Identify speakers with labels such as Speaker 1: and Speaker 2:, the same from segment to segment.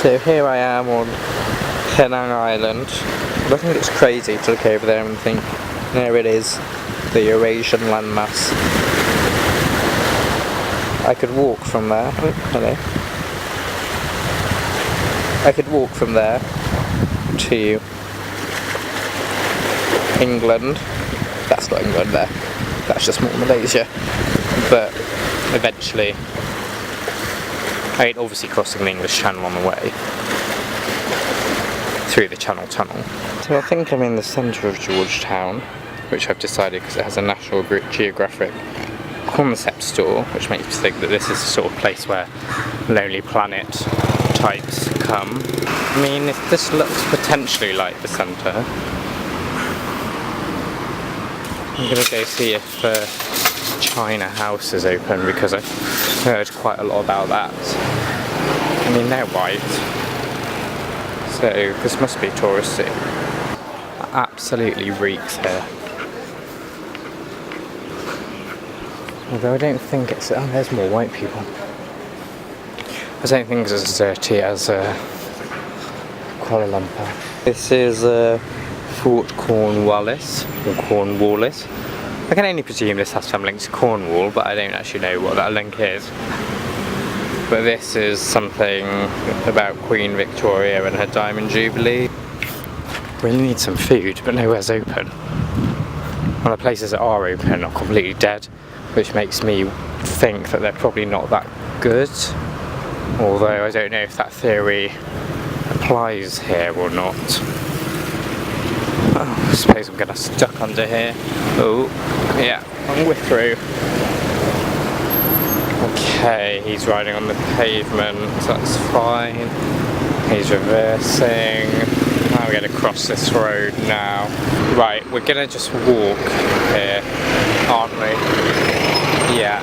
Speaker 1: So here I am on Penang Island. I think it's crazy to look over there and think, there it is, the Eurasian landmass. I could walk from there. Oh, hello. I could walk from there to England. That's not England there. That's just more Malaysia. But eventually, I mean, obviously crossing the English Channel on the way through the Channel Tunnel. So I think I'm in the centre of Georgetown, which I've decided because it has a National Geographic concept store, which makes me think that this is the sort of place where Lonely Planet types come. I mean, if this looks potentially like the centre, I'm going to go see if China House is open, because I've heard quite a lot about that. I mean, they're white, so this must be touristy. It absolutely reeks here. Although I don't think it's... oh, there's more white people. I don't think it's as dirty as Kuala Lumpur. This is Fort Cornwallis, or Cornwallis. I can only presume this has some link to Cornwall, but I don't actually know what that link is. But this is something about Queen Victoria and her Diamond Jubilee. Really need some food, but nowhere's open. Well, the places that are open are completely dead, which makes me think that they're probably not that good. Although I don't know if that theory applies here or not. Oh, I suppose I'm getting stuck under here. Oh, yeah, we're through. Okay, he's riding on the pavement, so that's fine. He's reversing. Now we're going to cross this road now. Right, we're going to just walk here, aren't we? Yeah.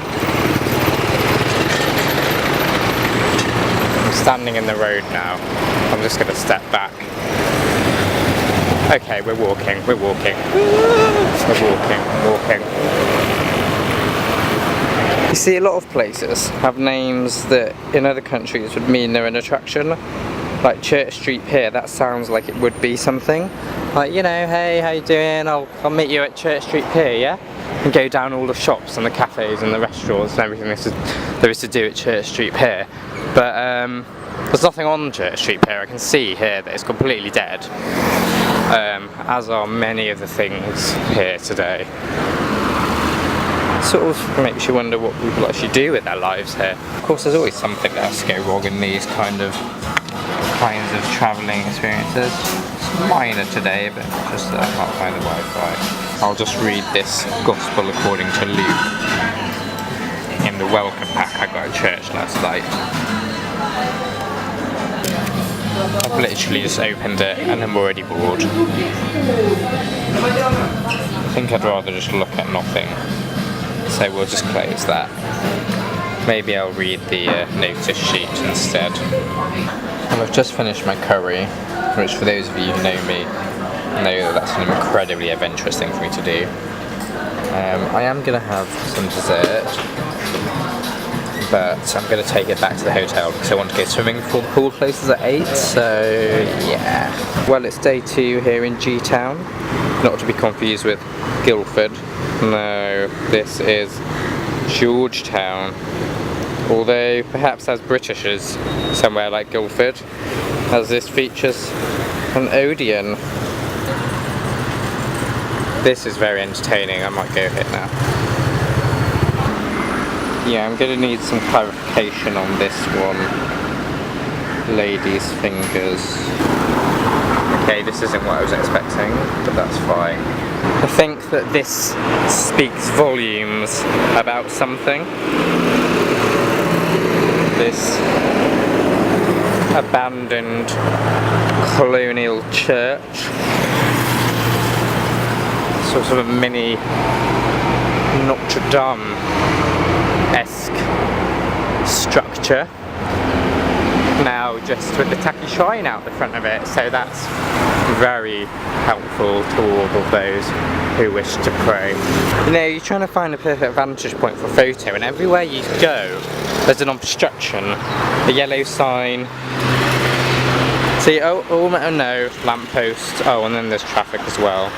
Speaker 1: I'm standing in the road now. I'm just going to step back. Okay, we're walking. We're walking. We're walking. You see, a lot of places have names that in other countries would mean they're an attraction. Like Church Street Pier, that sounds like it would be something. Like, you know, hey, how you doing? I'll meet you at Church Street Pier, yeah? And go down all the shops and the cafes and the restaurants and everything there is to do at Church Street Pier. But there's nothing on Church Street Pier. I can see here that it's completely dead. As are many of the things here today. Sort of makes you wonder what people actually do with their lives here. Of course, there's always something that has to go wrong in these kinds of travelling experiences. It's minor today, but just that I can't find the Wi-Fi. I'll just read this Gospel according to Luke in the welcome pack I got at church last night. I've literally just opened it and I'm already bored. I think I'd rather just look at nothing. So we'll just close that. Maybe I'll read the notice sheet instead. And I've just finished my curry, which for those of you who know me, know that that's an incredibly adventurous thing for me to do. I am going to have some dessert, but I'm going to take it back to the hotel because I want to go swimming before the pool closes at 8, so yeah. Well, it's day 2 here in G-Town, not to be confused with Guildford. No, this is Georgetown. Although perhaps as British as somewhere like Guildford, as this features an Odeon. This is very entertaining, I might go hit now. Yeah, I'm going to need some clarification on this one. Ladies' fingers. Okay, this isn't what I was expecting, but that's fine. I think that this speaks volumes about something. This abandoned colonial church. Sort of a mini Notre Dame-esque structure. Now just with the tacky shrine out the front of it, so that's very helpful to all of those who wish to pray. You know, you're trying to find a perfect vantage point for a photo, and everywhere you go there's an obstruction, a yellow sign, See, oh no, lamppost. Oh, and then there's traffic as well.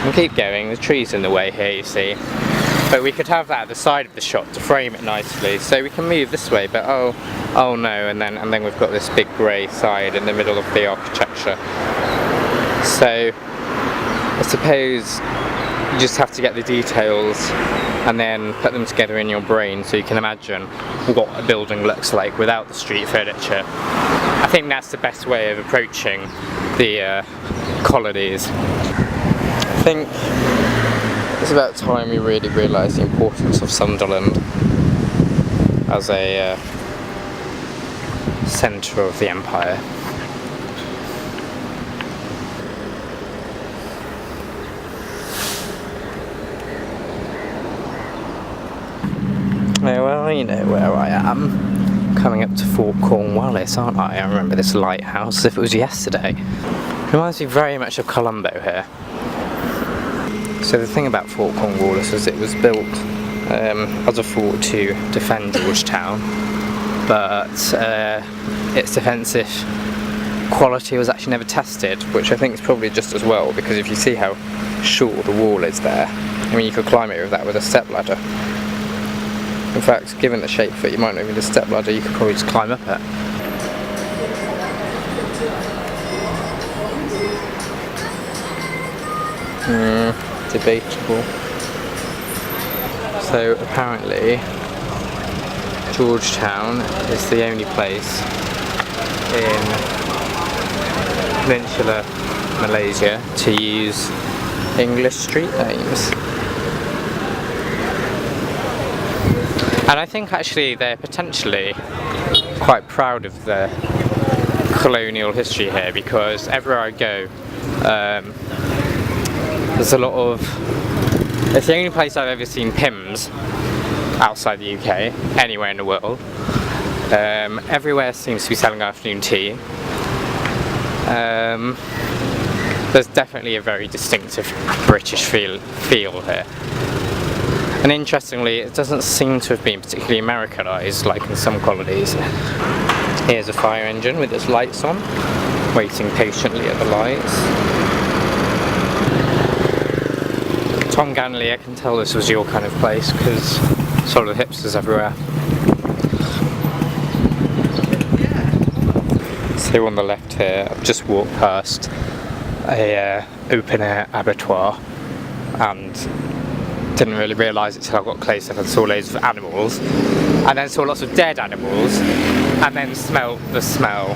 Speaker 1: We'll keep going, the tree's in the way here, you see. But we could have that at the side of the shot to frame it nicely. So we can move this way, but oh no, and then we've got this big grey side in the middle of the architecture. So I suppose you just have to get the details and then put them together in your brain so you can imagine what a building looks like without the street furniture. I think that's the best way of approaching the colonies. I think it's about time we really realise the importance of Sunderland as a centre of the empire. Well, you know where I am. Coming up to Fort Cornwallis, aren't I? I remember this lighthouse as if it was yesterday. Reminds me very much of Colombo here. So the thing about Fort Cornwallis is it was built as a fort to defend Georgetown, but its defensive quality was actually never tested, which I think is probably just as well, because if you see how short the wall is there, I mean you could climb over that with a stepladder. In fact, given the shape of it, you might not need a stepladder, you could probably just climb up it. Debatable. So apparently Georgetown is the only place in Peninsular Malaysia to use English street names. And I think actually they're potentially quite proud of their colonial history here, because everywhere I go there's a lot of... It's the only place I've ever seen Pimms outside the UK, anywhere in the world. Everywhere seems to be selling afternoon tea. There's definitely a very distinctive British feel here. And interestingly, it doesn't seem to have been particularly Americanised like in some colonies. Here's a fire engine with its lights on, waiting patiently at the lights. Tom Ganley, I can tell this was your kind of place because sort of the hipsters everywhere. So on the left here, I've just walked past a open-air abattoir and didn't really realise it till I got close up and saw loads of animals, and then saw lots of dead animals, and then smelt the smell.